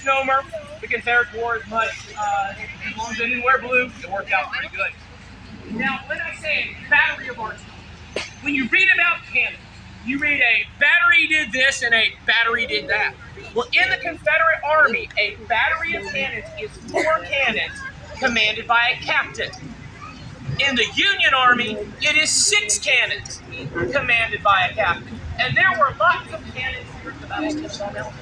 misnomer. The Confederate wore as much, as long as they didn't wear blue, it worked out pretty good. Now, when I say battery of artillery, when you read about cannons, you read a battery did this and a battery did that. Well, in the Confederate Army, a battery of cannons is 4 cannons commanded by a captain. In the Union Army, it is 6 cannons commanded by a captain. And there were lots of cannons here at the Battle of Kennesaw Mountain.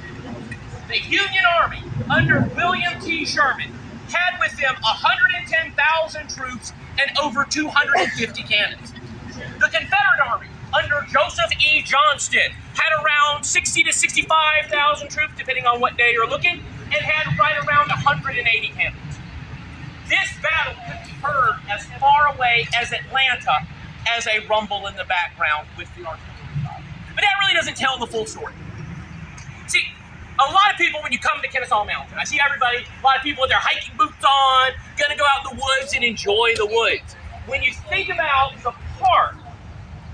The Union Army, under William T. Sherman, had with them 110,000 troops and over 250 cannons. The Confederate Army, under Joseph E. Johnston, had around 60 to 65,000 troops, depending on what day you're looking, and had right around 180 cannons. This battle could be heard as far away as Atlanta as a rumble in the background with the artillery fire. But that really doesn't tell the full story. See, a lot of people, when you come to Kennesaw Mountain, I see everybody, a lot of people with their hiking boots on, gonna go out in the woods and enjoy the woods. When you think about the park,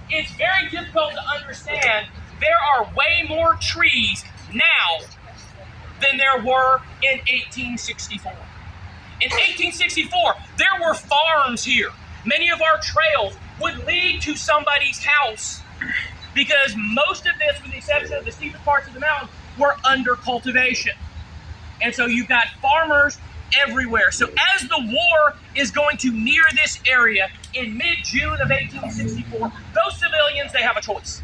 it's very difficult to understand there are way more trees now than there were in 1864. In 1864, there were farms here. Many of our trails would lead to somebody's house because most of this, with the exception of the steepest parts of the mountain, were under cultivation. And so you've got farmers everywhere. So as the war is going to near this area in mid-June of 1864, those civilians, they have a choice.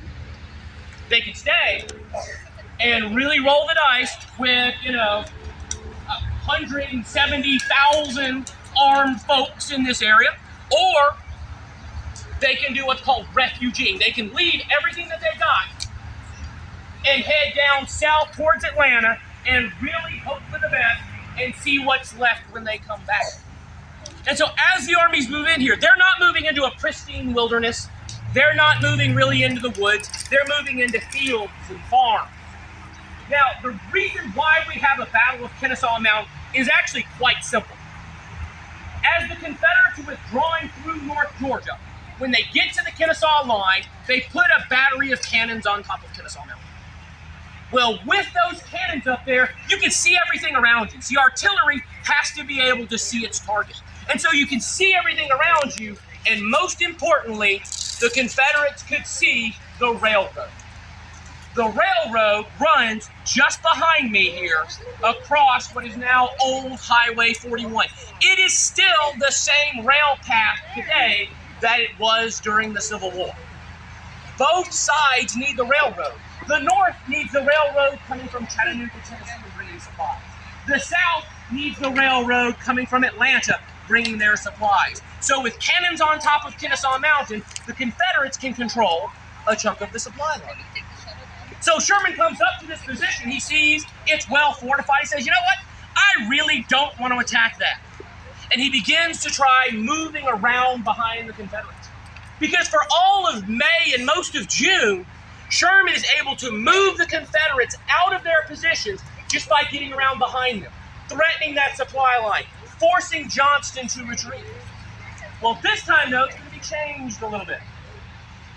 They can stay and really roll the dice with, 170,000 armed folks in this area, or they can do what's called refuging. They can leave everything that they've got and head down south towards Atlanta and really hope for the best and see what's left when they come back. And so as the armies move in here, they're not moving into a pristine wilderness. They're not moving really into the woods. They're moving into fields and farms. Now, the reason why we have a Battle of Kennesaw Mountain is actually quite simple. As the Confederates are withdrawing through North Georgia, when they get to the Kennesaw line, they put a battery of cannons on top of Kennesaw Mountain. Well, with those cannons up there, you can see everything around you. See, artillery has to be able to see its target. And so you can see everything around you, and most importantly, the Confederates could see the railroad. The railroad runs just behind me here across what is now Old Highway 41. It is still the same rail path today that it was during the Civil War. Both sides need the railroad. The North needs the railroad coming from Chattanooga, Tennessee, bringing supplies. The South needs the railroad coming from Atlanta, bringing their supplies. So with cannons on top of Kennesaw Mountain, the Confederates can control a chunk of the supply line. So Sherman comes up to this position. He sees it's well fortified. He says, you know what? I really don't want to attack that. And he begins to try moving around behind the Confederates. Because for all of May and most of June, Sherman is able to move the Confederates out of their positions just by getting around behind them, threatening that supply line, forcing Johnston to retreat. Well, this time, though, it's going to be changed a little bit.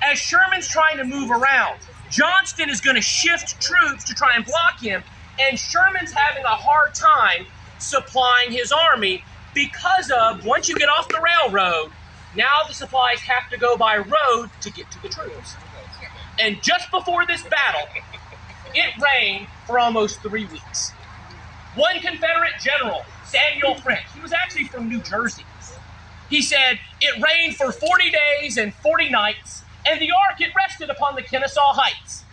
As Sherman's trying to move around, Johnston is going to shift troops to try and block him, and Sherman's having a hard time supplying his army because of, once you get off the railroad, now the supplies have to go by road to get to the troops. And just before this battle, it rained for almost 3 weeks. One Confederate general, Samuel French, he was actually from New Jersey. He said, it rained for 40 days and 40 nights, and the ark, it rested upon the Kennesaw Heights.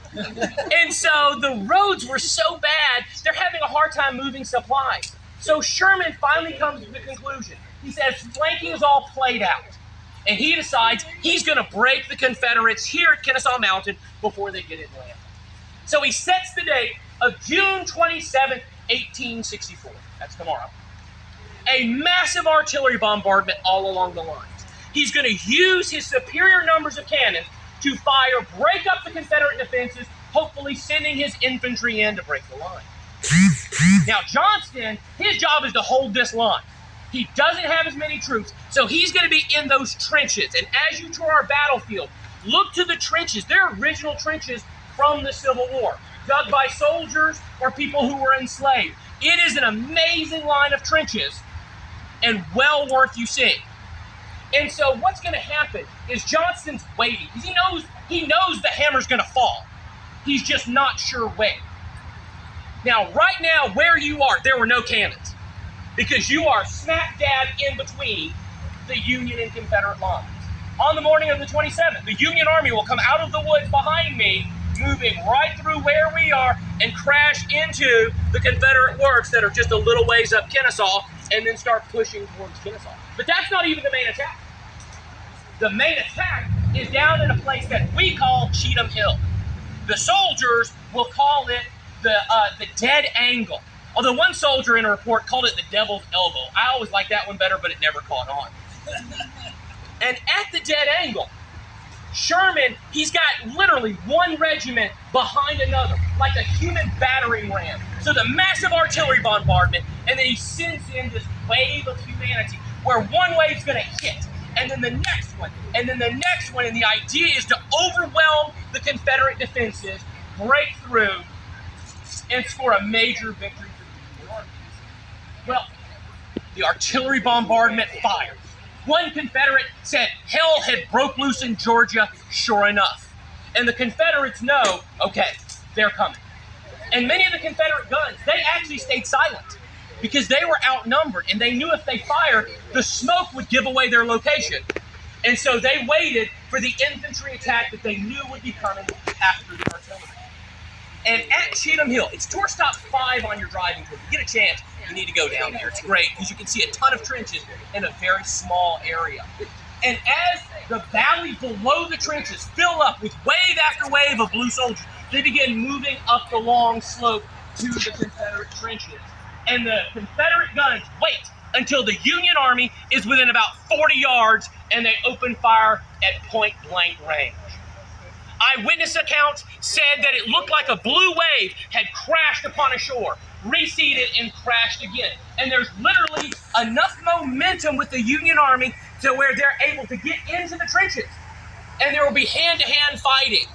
And so the roads were so bad, they're having a hard time moving supplies. So Sherman finally comes to the conclusion. He says, flanking is all played out. And he decides he's going to break the Confederates here at Kennesaw Mountain before they get in Atlanta. So he sets the date of June 27, 1864. That's tomorrow. A massive artillery bombardment all along the lines. He's going to use his superior numbers of cannon to fire, break up the Confederate defenses, hopefully sending his infantry in to break the line. Now, Johnston, his job is to hold this line. He doesn't have as many troops, so he's going to be in those trenches. And as you tour our battlefield, look to the trenches. They're original trenches from the Civil War, dug by soldiers or people who were enslaved. It is an amazing line of trenches and well worth you seeing. And so what's going to happen is Johnston's waiting because he knows the hammer's going to fall. He's just not sure when. Now, right now, where you are, there were no cannons because you are smack dab in between the Union and Confederate lines. On the morning of the 27th, the Union Army will come out of the woods behind me, moving right through where we are and crash into the Confederate works that are just a little ways up Kennesaw and then start pushing towards Kennesaw. But that's not even the main attack. The main attack is down in a place that we call Cheatham Hill. The soldiers will call it the dead angle. Although one soldier in a report called it the devil's elbow. I always liked that one better, but it never caught on. And at the dead angle, Sherman, he's got literally one regiment behind another, like a human battering ram. So the massive artillery bombardment, and then he sends in this wave of humanity where one wave's going to hit, and then the next one, and then the next one, and the idea is to overwhelm the Confederate defenses, break through, and score a major victory for the Union Army. Well, the artillery bombardment fired. One Confederate said hell had broke loose in Georgia, sure enough. And the Confederates know, okay, they're coming. And many of the Confederate guns, they actually stayed silent because they were outnumbered and they knew if they fired, the smoke would give away their location. And so they waited for the infantry attack that they knew would be coming after the artillery. And at Cheatham Hill, it's tour stop 5 on your driving tour. If you get a chance, you need to go down there. It's great because you can see a ton of trenches in a very small area. And as the valley below the trenches fill up with wave after wave of blue soldiers, they begin moving up the long slope to the Confederate trenches. And the Confederate guns wait until the Union Army is within about 40 yards and they open fire at point blank range. Eyewitness accounts said that it looked like a blue wave had crashed upon a shore, reseeded and crashed again. And there's literally enough momentum with the Union Army to where they're able to get into the trenches. And there will be hand-to-hand fighting.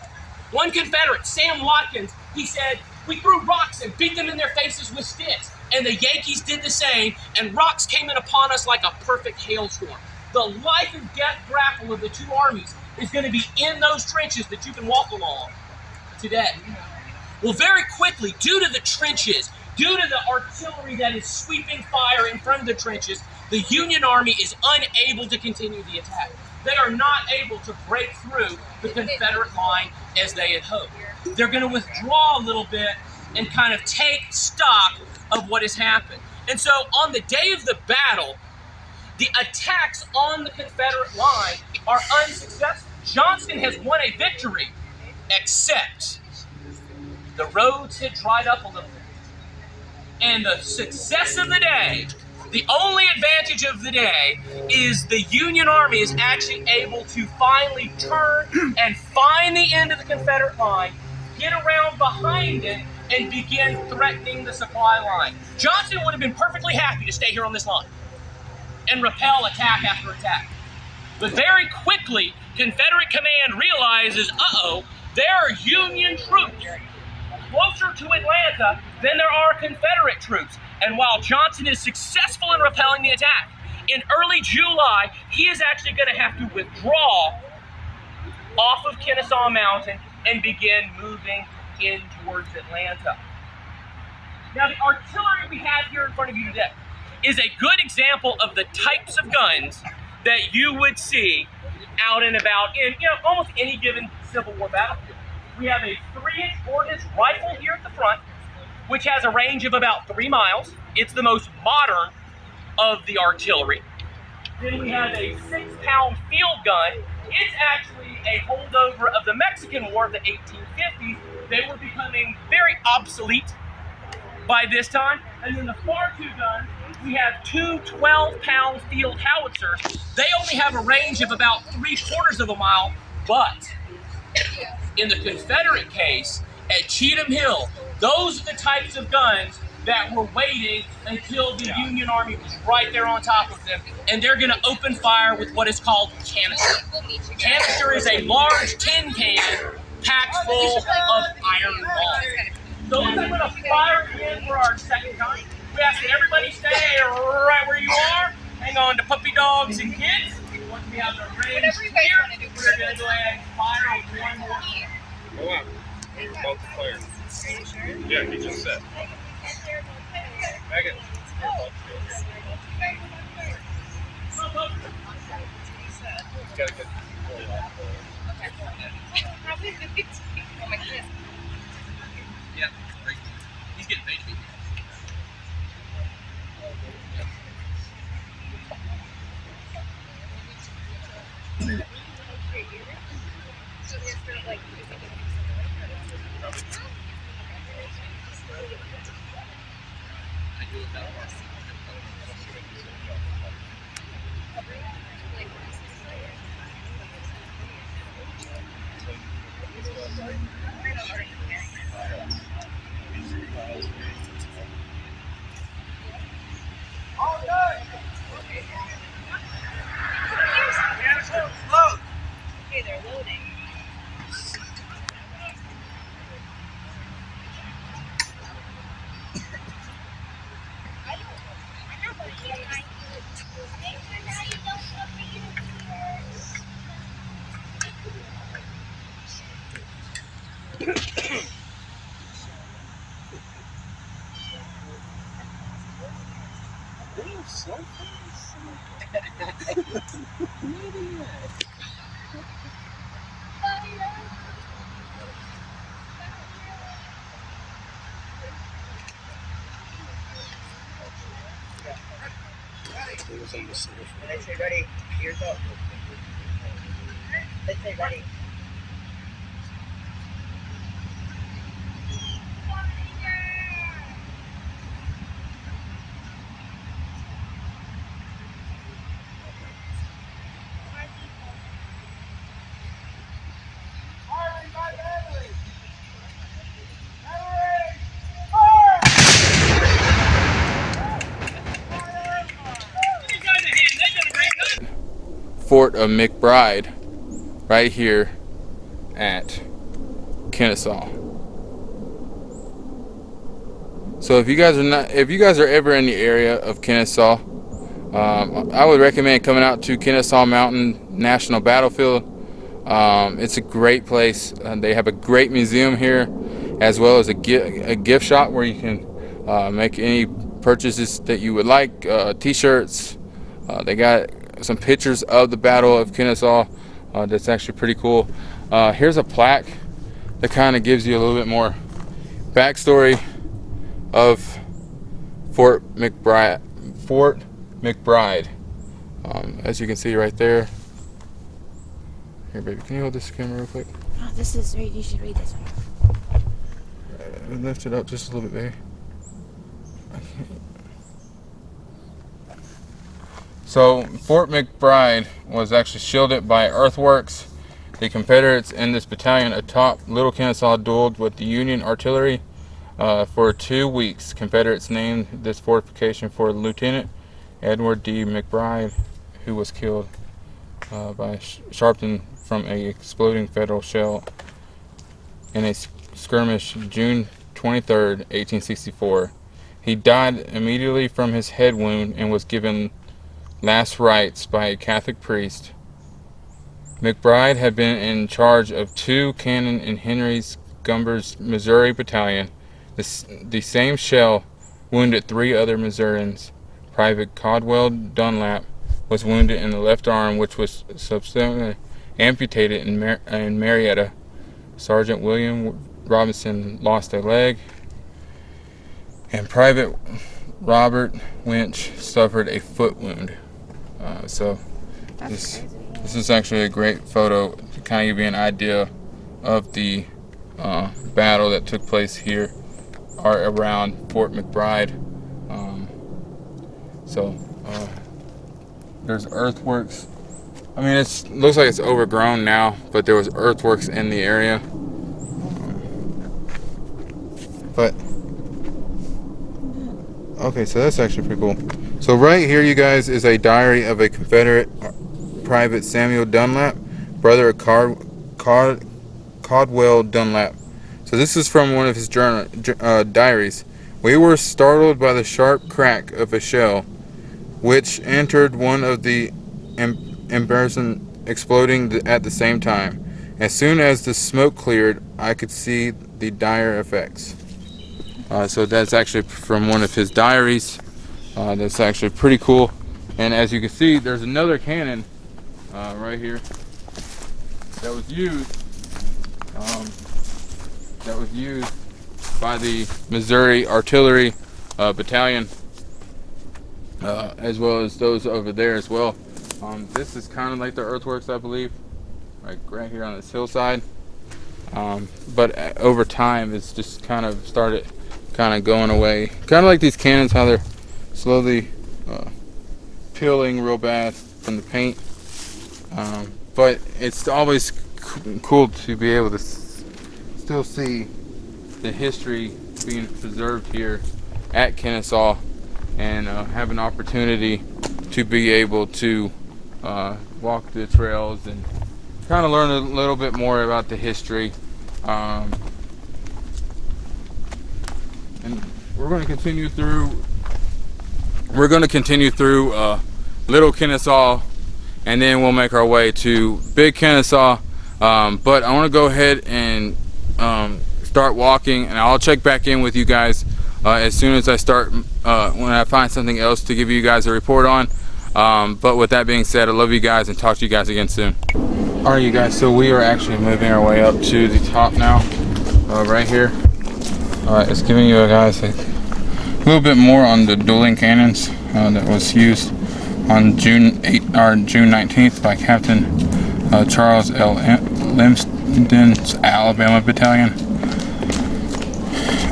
One Confederate, Sam Watkins, he said, we threw rocks and beat them in their faces with sticks. And the Yankees did the same, and rocks came in upon us like a perfect hailstorm. The life and death grapple of the two armies is going to be in those trenches that you can walk along today. Well, very quickly, due to the trenches, due to the artillery that is sweeping fire in front of the trenches, the Union Army is unable to continue the attack. They are not able to break through the Confederate line as they had hoped. They're going to withdraw a little bit and kind of take stock of what has happened. And so on the day of the battle, the attacks on the Confederate line are unsuccessful. Johnston has won a victory, except the roads had dried up a little bit. And the success of the day, the only advantage of the day, is the Union Army is actually able to finally turn and find the end of the Confederate line, get around behind it, and begin threatening the supply line. Johnston would have been perfectly happy to stay here on this line and repel attack after attack. But very quickly, Confederate command realizes, there are Union troops closer to Atlanta than there are Confederate troops. And while Johnston is successful in repelling the attack, in early July, he is actually going to have to withdraw off of Kennesaw Mountain and begin moving in towards Atlanta. Now, the artillery we have here in front of you today is a good example of the types of guns that you would see out and about in almost any given Civil War battlefield. We have a 3-inch ordnance rifle here at the front, which has a range of about 3 miles. It's the most modern of the artillery. Then we have a 6-pound field gun. It's actually a holdover of the Mexican War of the 1850s. They were becoming very obsolete by this time. And then the far two guns, we have 2 12-pound field howitzers. They only have a range of about 3/4 of a mile, but in the Confederate case, at Cheatham Hill, those are the types of guns that were waiting until the Union Army was right there on top of them, and they're going to open fire with what is called canister. Canister is a large tin can packed full of iron balls. Those I'm going to fire in for our second time. We ask that everybody stay right where you are. Hang on to puppy dogs and kids. Once we have the range clear, we're going to go ahead and fire one more. Oh, wow. Both players. Are you sure? Yeah, he just said. Megan. He's got a good. Oh my goodness. Yeah, he's getting paid to be. So they're sort of like. I do it that way. Okay, they're loading. Let's say ready. Ears up. Let's say ready. Fort of McBride, right here at Kennesaw. So if you guys are ever in the area of Kennesaw, I would recommend coming out to Kennesaw Mountain National Battlefield. It's a great place. They have a great museum here, as well as a gift shop where you can make any purchases that you would like. T-shirts. They got some pictures of the Battle of Kennesaw. That's actually pretty cool. Here's a plaque that kind of gives you a little bit more backstory of Fort McBride. As you can see right there. Here, baby, can you hold this camera real quick? Oh, this is right. You should read this one. Lift it up just a little bit, baby. So Fort McBride was actually shielded by earthworks. The Confederates in this battalion atop Little Kennesaw dueled with the Union artillery for 2 weeks. Confederates named this fortification for Lieutenant Edward D. McBride, who was killed by Sharpton from a exploding Federal shell in a skirmish June 23rd, 1864. He died immediately from his head wound and was given last rites by a Catholic priest. McBride had been in charge of 2 cannon in Henry's Gumber's Missouri battalion. The same shell wounded 3 other Missourians. Private Caldwell Dunlap was wounded in the left arm, which was subsequently amputated in Marietta. Sergeant William Robinson lost a leg, and Private Robert Winch suffered a foot wound. So this is actually a great photo to kind of give you an idea of the battle that took place here or around Fort McBride. There's earthworks. I mean, it looks like it's overgrown now, but there was earthworks in the area. But okay, so that's actually pretty cool. So right here, you guys, is a diary of a Confederate Private Samuel Dunlap, brother of Caldwell Dunlap. So this is from one of his diaries. We were startled by the sharp crack of a shell, which entered one of the embarrassment, exploding at the same time. As soon as the smoke cleared, I could see the dire effects. So that's actually from one of his diaries. That's actually pretty cool. And as you can see, there's another cannon right here that was used. By the Missouri Artillery Battalion, as well as those over there as well. This is kind of like the earthworks, I believe, right here on this hillside. But over time, it's just kind of started going away. Kind of like these cannons, how they're slowly peeling real bad from the paint. But it's always cool to be able to still see the history being preserved here at Kennesaw, and have an opportunity to be able to walk the trails and kind of learn a little bit more about the history. And we're going to continue through Little Kennesaw, and then we'll make our way to Big Kennesaw. But I want to go ahead and start walking, and I'll check back in with you guys as soon as I start, when I find something else to give you guys a report on. But with that being said, I love you guys and talk to you guys again soon. Alright, you guys, so we are actually moving our way up to the top now, right here. Alright, it's giving you guys a little bit more on the dueling cannons that was used on June 19th by Captain Charles L. Limsden's Alabama Battalion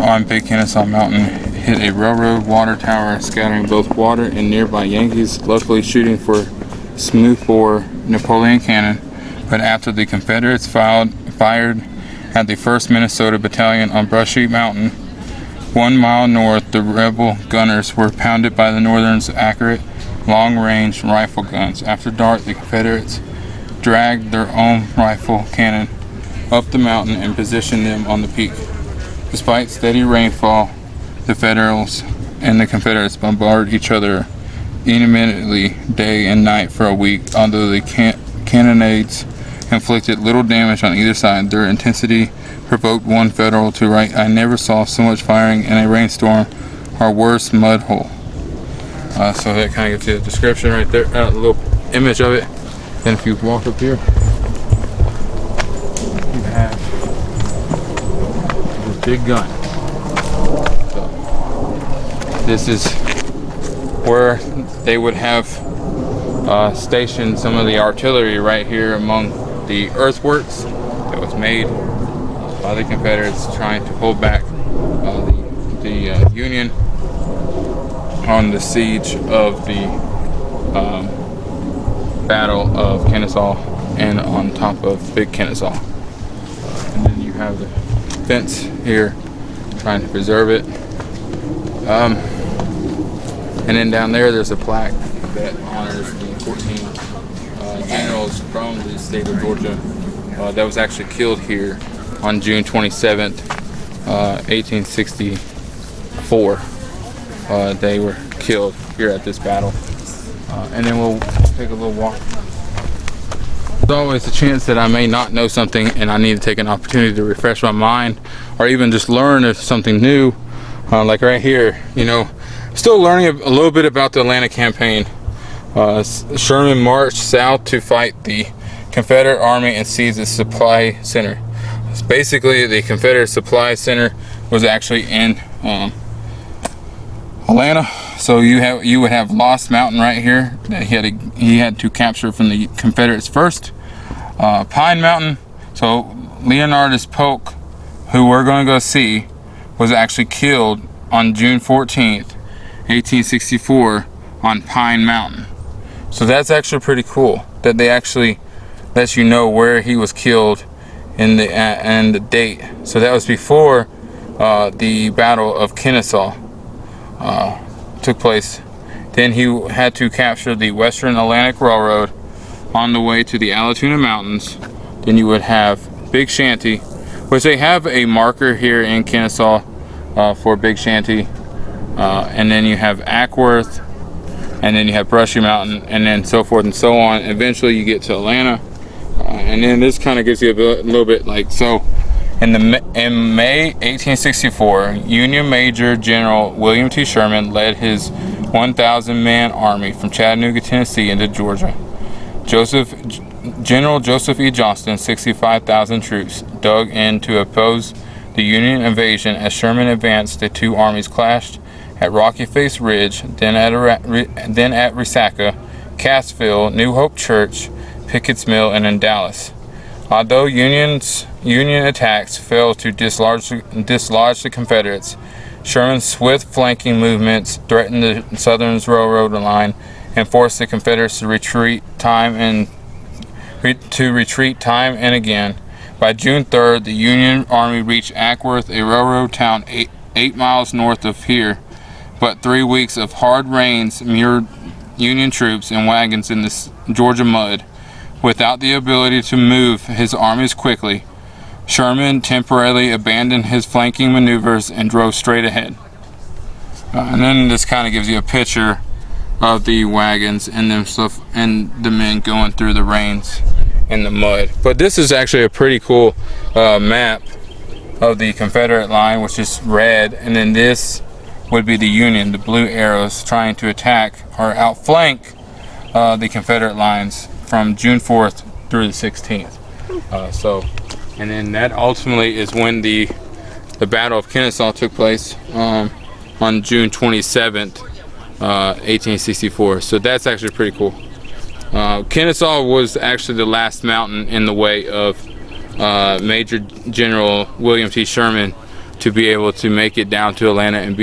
on Big Kennesaw Mountain. Hit a railroad water tower, scattering both water and nearby Yankees, luckily shooting for smoothbore Napoleon cannon. But after the Confederates fired at the 1st Minnesota Battalion on Brushy Mountain, 1 mile north, the rebel gunners were pounded by the Northern's accurate long-range rifle guns. After dark, the Confederates dragged their own rifle cannon up the mountain and positioned them on the peak. Despite steady rainfall, the Federals and the Confederates bombarded each other intermittently day and night for a week. Although the cannonades inflicted little damage on either side, their intensity provoked one Federal to write, "I never saw so much firing in a rainstorm or worse mud hole." So that kind of gives you a description right there, a little image of it. Then if you walk up here, you have this big gun. So this is where they would have stationed some of the artillery right here among the earthworks that was made by the Confederates trying to hold back the Union on the siege of the Battle of Kennesaw and on top of Big Kennesaw. And then you have the fence here trying to preserve it. And then down there's a plaque that honors the 14 generals from the state of Georgia that was actually killed here on June 27th, 1864. They were killed here at this battle. And then we'll take a little walk. There's always a chance that I may not know something and I need to take an opportunity to refresh my mind, or even just learn of something new. Like right here, still learning a little bit about the Atlanta campaign. Sherman marched south to fight the Confederate Army and seize the supply center. Basically, the Confederate supply center was actually in Atlanta. So you would have Lost Mountain right here that he had to capture from the Confederates first. Pine Mountain. So Leonidas Polk, who we're going to go see, was actually killed on June 14th, 1864 on Pine Mountain. So that's actually pretty cool that they actually let you know where he was killed and the date. So that was before the Battle of Kennesaw took place. Then he had to capture the Western Atlantic Railroad on the way to the Allatoona Mountains. Then you would have Big Shanty, which they have a marker here in Kennesaw for Big Shanty. and then you have Ackworth, and then you have Brushy Mountain, and then so forth and so on. Eventually you get to Atlanta, and then this kind of gives you a little bit like so. In May 1864, Union Major General William T. Sherman led his 1,000-man army from Chattanooga, Tennessee into Georgia. General Joseph E. Johnston, 65,000 troops, dug in to oppose the Union invasion. As Sherman advanced, the two armies clashed at Rocky Face Ridge, then at Resaca, Cassville, New Hope Church, Pickett's Mill, and in Dallas. Although Union attacks failed to dislodge the Confederates, Sherman's swift flanking movements threatened the Southern Railroad line and forced the Confederates to retreat time and again. By June 3rd, the Union Army reached Ackworth, a railroad town 8 miles north of here, but 3 weeks of hard rains immured Union troops and wagons in the Georgia mud. Without the ability to move his armies quickly, Sherman temporarily abandoned his flanking maneuvers and drove straight ahead. And then this kind of gives you a picture of the wagons and them stuff and the men going through the rains and the mud. But this is actually a pretty cool map of the Confederate line, which is red, and then this would be the Union, the blue arrows, trying to attack or outflank the Confederate lines from June 4th through the 16th. And then that ultimately is when the Battle of Kennesaw took place on June 27th, 1864. So that's actually pretty cool. Kennesaw was actually the last mountain in the way of Major General William T. Sherman to be able to make it down to Atlanta and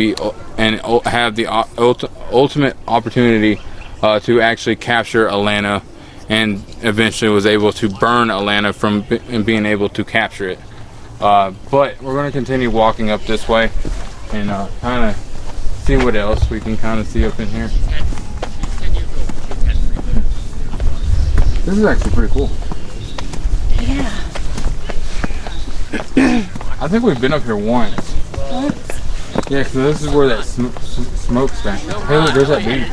have the ultimate opportunity to actually capture Atlanta, and eventually was able to burn Atlanta from being able to capture it. But we're going to continue walking up this way and kind of see what else we can kind of see up in here. This is actually pretty cool. Yeah. I think we've been up here once. Yeah, because this is where that smoke's back. Hey, look, there's that bee.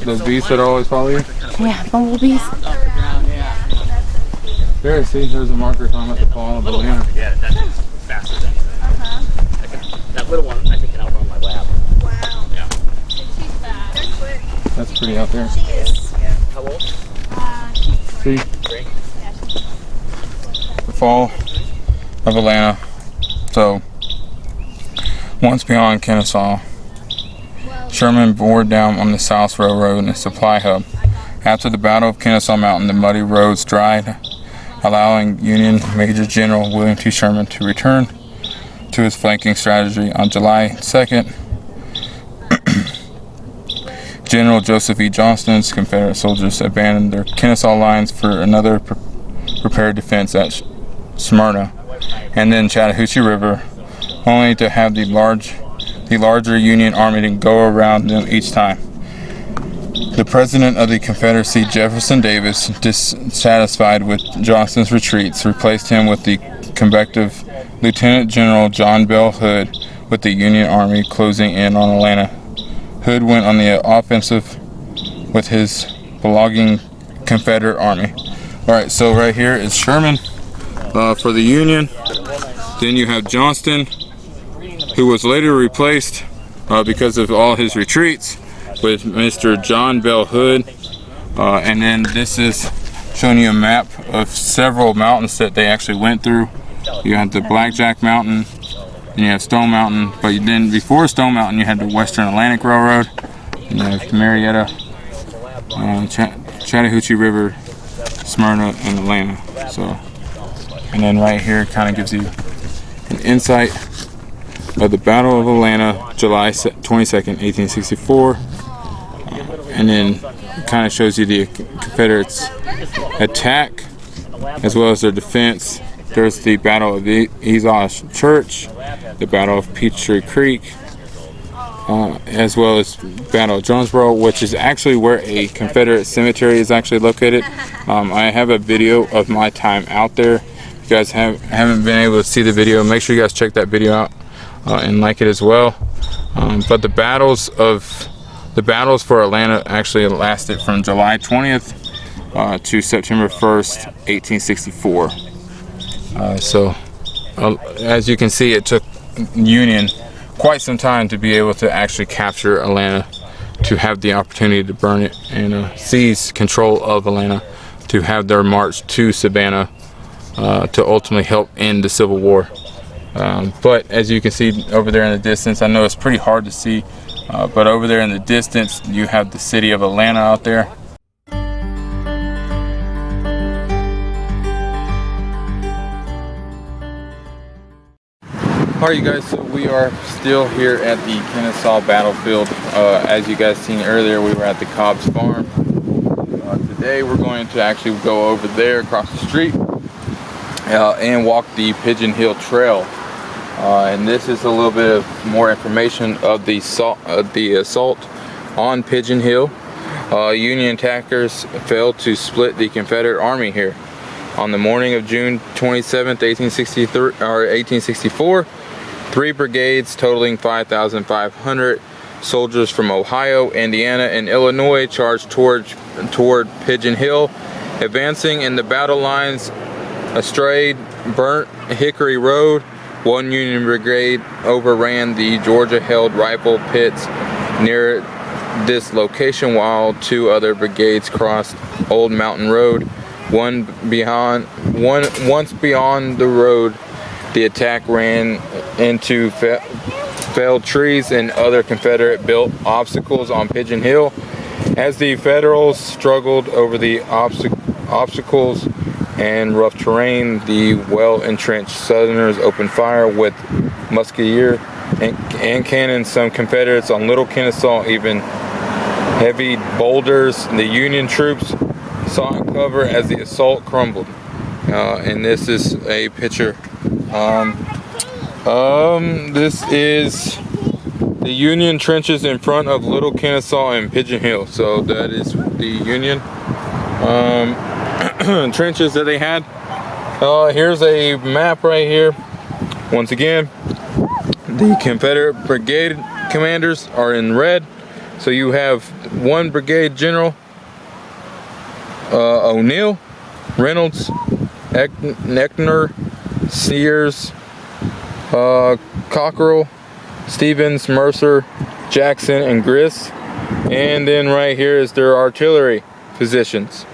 Those bees that always follow you? Yeah, bumblebees. There, see, there's a marker talking about the fall of Atlanta. Yeah, that's faster than that little one. I took it out from my lab. Wow. Yeah. They're quick. That's pretty out there. She is. Yeah. How old? See? The fall of Atlanta. So, once beyond Kennesaw, Sherman bore down on the South Railroad and the supply hub. After the Battle of Kennesaw Mountain, the muddy roads dried, allowing Union Major General William T. Sherman to return to his flanking strategy. On July 2nd, General Joseph E. Johnston's Confederate soldiers abandoned their Kennesaw lines for another prepared defense at Smyrna and then Chattahoochee River, only to have the larger Union army to go around them each time. The President of the Confederacy, Jefferson Davis, dissatisfied with Johnston's retreats, replaced him with the combative Lieutenant General John Bell Hood, with the Union Army closing in on Atlanta. Hood went on the offensive with his belonging Confederate Army. Alright, so right here is Sherman for the Union. Then you have Johnston, who was later replaced because of all his retreats, with Mr. John Bell Hood. And then this is showing you a map of several mountains that they actually went through. You have the Blackjack Mountain, and you have Stone Mountain, but then before Stone Mountain you had the Western Atlantic Railroad, and you have Marietta, Chattahoochee River, Smyrna, and Atlanta. So, and then right here kind of gives you an insight of the Battle of Atlanta, July 22nd, 1864. And then kind of shows you the Confederates' attack as well as their defense. There's the Battle of Ezosh Church, the Battle of Peachtree Creek, as well as Battle of Jonesboro, which is actually where a Confederate cemetery is actually located. I have a video of my time out there. If you guys haven't been able to see the video, make sure you guys check that video out. and like it as well. But the battles for Atlanta actually lasted from July 20th to September 1st, 1864. So as you can see, it took Union quite some time to be able to actually capture Atlanta, to have the opportunity to burn it and seize control of Atlanta, to have their march to Savannah, to ultimately help end the Civil War. But as you can see over there in the distance, I know it's pretty hard to see, but over there in the distance you have the city of Atlanta out there. Alright you guys, so we are still here at the Kennesaw battlefield. As you guys seen earlier, we were at the Cobb's farm. Today we're going to actually go over there across the street and walk the Pigeon Hill Trail. And this is a little bit of more information of the assault on Pigeon Hill. Union attackers failed to split the Confederate Army here. On the morning of June 27th, 1864, 3 brigades totaling 5,500 soldiers from Ohio, Indiana, and Illinois charged toward Pigeon Hill, advancing in the battle lines astride Burnt Hickory Road. 1 Union brigade overran the Georgia-held rifle pits near this location, while 2 other brigades crossed Old Mountain Road. Once beyond the road, the attack ran into felled trees and other Confederate-built obstacles on Pigeon Hill. As the Federals struggled over the obstacles and rough terrain, the well-entrenched Southerners opened fire with musketier and cannon. Some Confederates on Little Kennesaw even heavy boulders. The Union troops sought cover as the assault crumbled. And this is a picture. This is the Union trenches in front of Little Kennesaw and Pigeon Hill. So that is the Union trenches that they had. Here's a map right here. Once again, the Confederate brigade commanders are in red. So you have 1 brigade general, O'Neill, Reynolds, Eckner, Sears, Cockrell, Stevens, Mercer, Jackson, and Griss. And then right here is their artillery positions.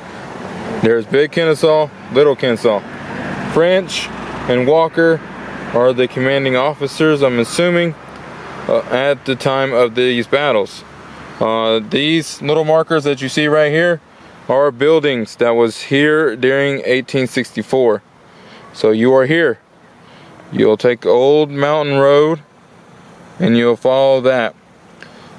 There's Big Kennesaw, Little Kennesaw. French and Walker are the commanding officers, I'm assuming, at the time of these battles. These little markers that you see right here are buildings that was here during 1864. So you are here. You'll take Old Mountain Road and you'll follow that.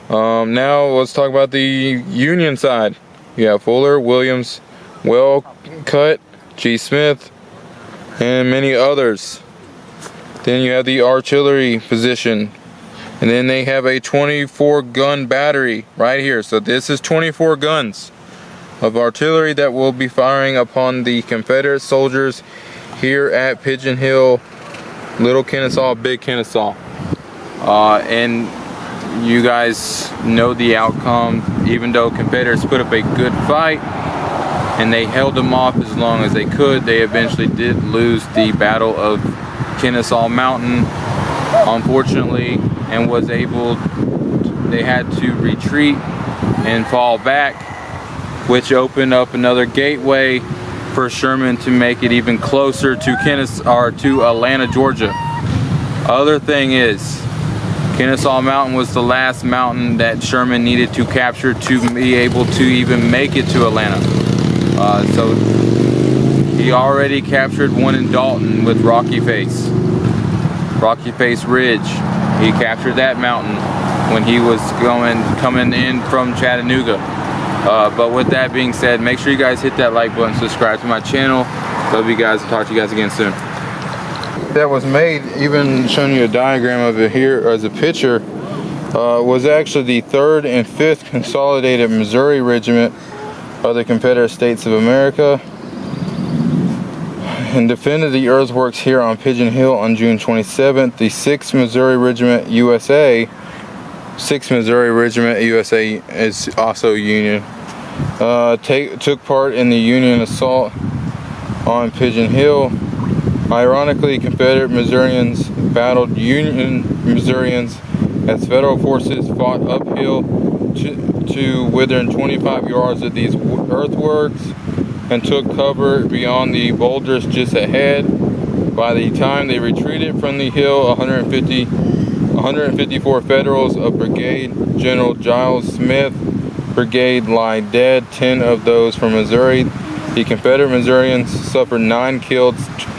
Now let's talk about the Union side. You have Fuller, Williams, Wellcut, G. Smith, and many others. Then you have the artillery position, and then they have a 24 gun battery right here. So this is 24 guns of artillery that will be firing upon the Confederate soldiers here at Pigeon Hill, Little Kennesaw, Big Kennesaw. And you guys know the outcome. Even though Confederates put up a good fight and they held them off as long as they could, they eventually did lose the Battle of Kennesaw Mountain, unfortunately, and they had to retreat and fall back, which opened up another gateway for Sherman to make it even closer to Atlanta, Georgia. Other thing is, Kennesaw Mountain was the last mountain that Sherman needed to capture to be able to even make it to Atlanta. So he already captured one in Dalton with Rocky Face Ridge. He captured that mountain when he was coming in from Chattanooga. But with that being said, make sure you guys hit that like button, subscribe to my channel. Love you guys. I'll talk to you guys again soon. That was made, even showing you a diagram of it here as a picture, was actually the 3rd and 5th Consolidated Missouri Regiment of the Confederate States of America. and defended the earthworks here on Pigeon Hill on June 27th. The 6th Missouri Regiment USA, 6th Missouri Regiment USA is also Union, took part in the Union assault on Pigeon Hill. Ironically, Confederate Missourians battled Union Missourians as Federal forces fought uphill to within 25 yards of these earthworks and took cover beyond the boulders just ahead. By the time they retreated from the hill, 154 Federals of Brigade General Giles Smith brigade lie dead, 10 of those from Missouri. The Confederate Missourians suffered 9 killed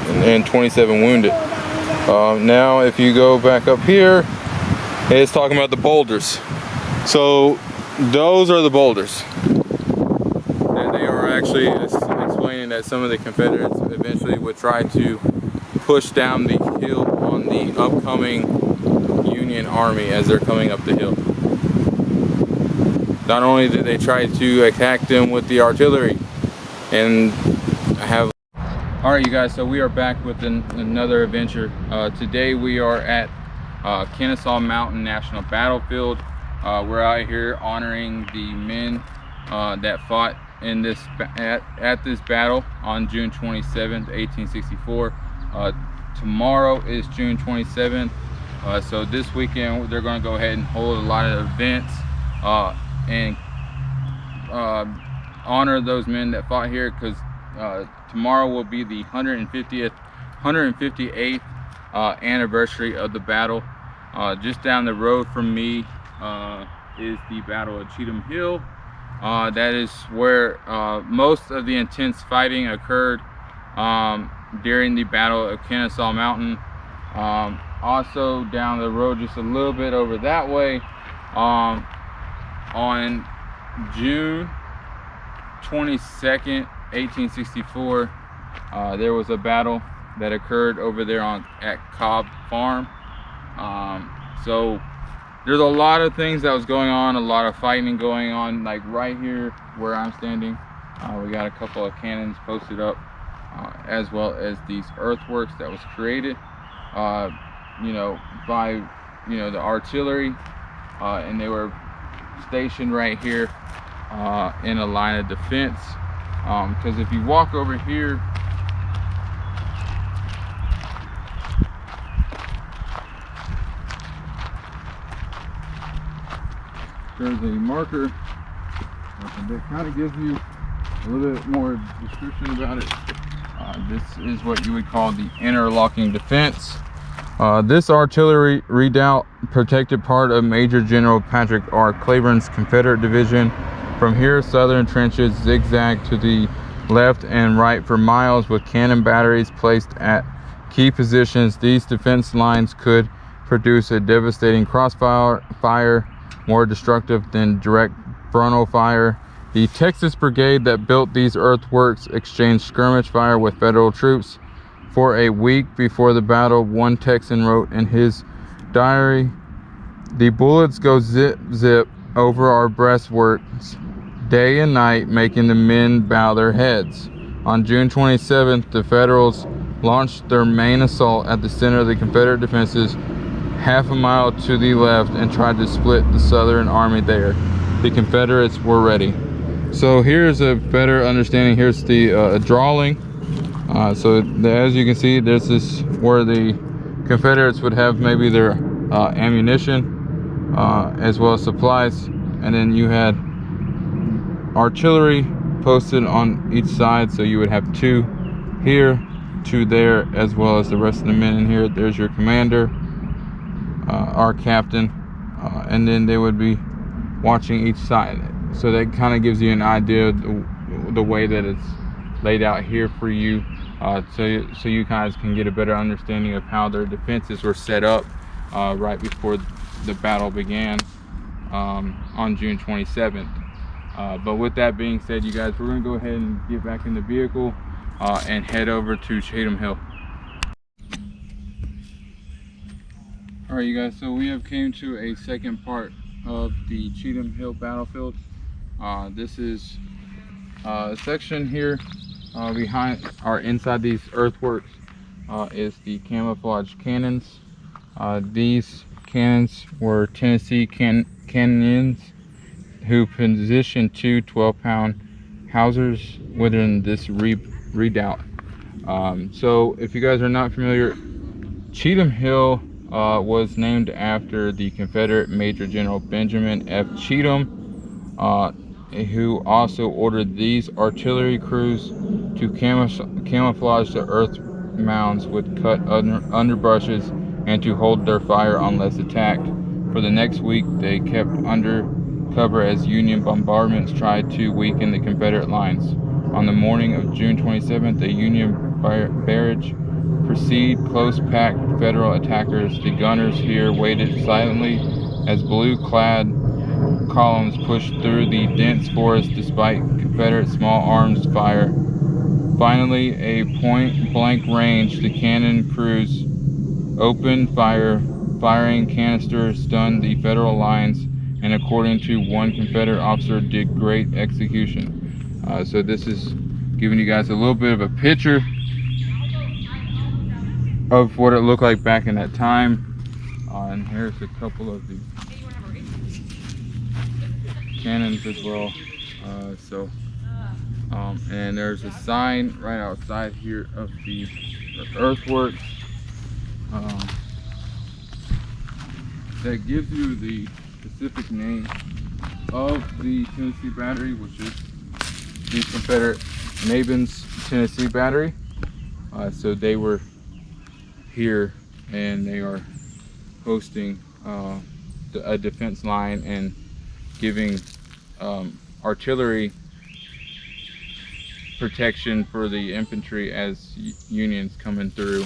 and 27 wounded. Now if you go back up here, it's talking about the boulders. So those are the boulders. And they are actually explaining that some of the Confederates eventually would try to push down the hill on the upcoming Union Army as they're coming up the hill. Not only did they try to attack them with the artillery and have... Alright you guys, so we are back with another adventure. Today we are at Kennesaw Mountain National Battlefield. We're out here honoring the men that fought in this at this battle on June 27th, 1864. Tomorrow is June 27th, so this weekend they're going to go ahead and hold a lot of events and honor those men that fought here, because tomorrow will be the 158th anniversary of the battle. Just down the road from me is the Battle of Cheatham Hill. That is where most of the intense fighting occurred during the Battle of Kennesaw Mountain. Also down the road just a little bit over that way, on June 22nd, 1864, there was a battle that occurred over there at Cobb Farm. So there's a lot of things that was going on, a lot of fighting going on. Like right here where I'm standing, we got a couple of cannons posted up, as well as these earthworks that was created you know, by the artillery, and they were stationed right here in a line of defense, because if you walk over here, there's a marker that kind of gives you a little bit more description about it. This is what you would call the interlocking defense. This artillery redoubt protected part of Major General Patrick R. Cleburne's Confederate Division. From here, Southern trenches zigzagged to the left and right for miles with cannon batteries placed at key positions. These defense lines could produce a devastating crossfire, more destructive than direct frontal fire. The Texas Brigade that built these earthworks exchanged skirmish fire with Federal troops. For a week before the battle, one Texan wrote in his diary, "The bullets go zip, zip over our breastworks day and night, making the men bow their heads." On June 27th, the Federals launched their main assault at the center of the Confederate defenses, half a mile to the left, and tried to split the Southern Army there. The Confederates were ready. So here's a better understanding. Here's the drawing. So as you can see, there's this where the Confederates would have maybe their ammunition as well as supplies, and then you had artillery posted on each side, so you would have 2 here, 2 there, as well as the rest of the men in here. There's your commander, our captain, and then they would be watching each side. So that kind of gives you an idea of the way that it's laid out here for you, so you guys can get a better understanding of how their defenses were set up right before the battle began on June 27th. But with that being said, you guys, we're going to go ahead and get back in the vehicle and head over to Cheatham Hill. All right, you guys, so we have came to a second part of the Cheatham Hill battlefield. This is a section here behind or inside these earthworks is the camouflage cannons. These cannons were Tennessee cannons who positioned two 12-pound housers within this redoubt. So if you guys are not familiar, Cheatham Hill was named after the Confederate Major General Benjamin F. Cheatham, who also ordered these artillery crews to camouflage the earth mounds with cut underbrushes and to hold their fire unless attacked. For the next week, they kept under cover as Union bombardments tried to weaken the Confederate lines. On the morning of June 27th, a Union barrage preceded close-packed Federal attackers. The gunners here waited silently as blue-clad columns pushed through the dense forest despite Confederate small arms fire. Finally, a point-blank range, the cannon crews opened fire. Firing canisters stunned the Federal lines, and according to one Confederate officer, did great execution. So this is giving you guys a little bit of a picture of what it looked like back in that time. And here's a couple of the cannons as well. And there's a sign right outside here of the earthworks that gives you the specific name of the Tennessee Battery, which is the Confederate Mabin's Tennessee Battery. So they were here and they are hosting a defense line and giving artillery protection for the infantry as Unions coming through.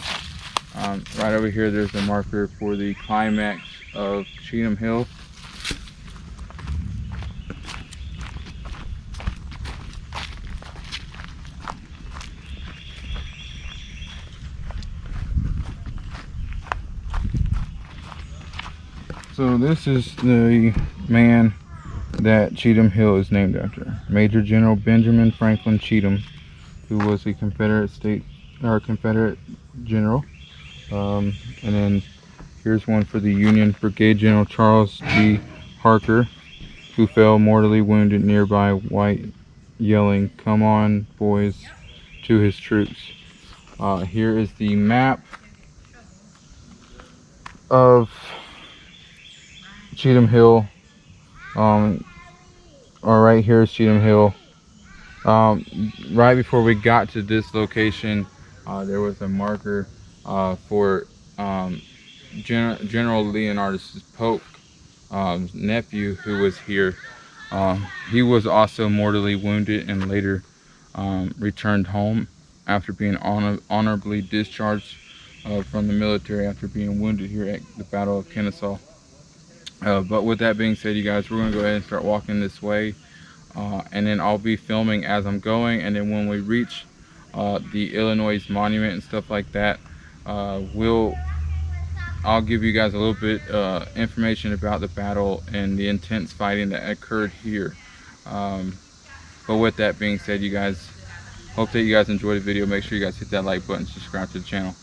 Right over here there's a marker for the climax of Cheatham Hill. So this is the man that Cheatham Hill is named after, Major General Benjamin Franklin Cheatham, who was a Confederate general. And then here's one for the Union Brigadier General Charles G. Harker, who fell mortally wounded nearby, white yelling, "Come on, boys," to his troops. Here is the map of Cheatham Hill. Right here is Cheatham Hill. Right before we got to this location, there was a marker for General Leonidas Polk nephew, who was here. He was also mortally wounded and later returned home after being honorably discharged from the military after being wounded here at the Battle of Kennesaw. But with that being said, you guys, we're going to go ahead and start walking this way, and then I'll be filming as I'm going, and then when we reach the Illinois monument and stuff like that, I'll give you guys a little bit information about the battle and the intense fighting that occurred here. But with that being said, you guys, hope that you guys enjoyed the video. Make sure you guys hit that like button, subscribe to the channel.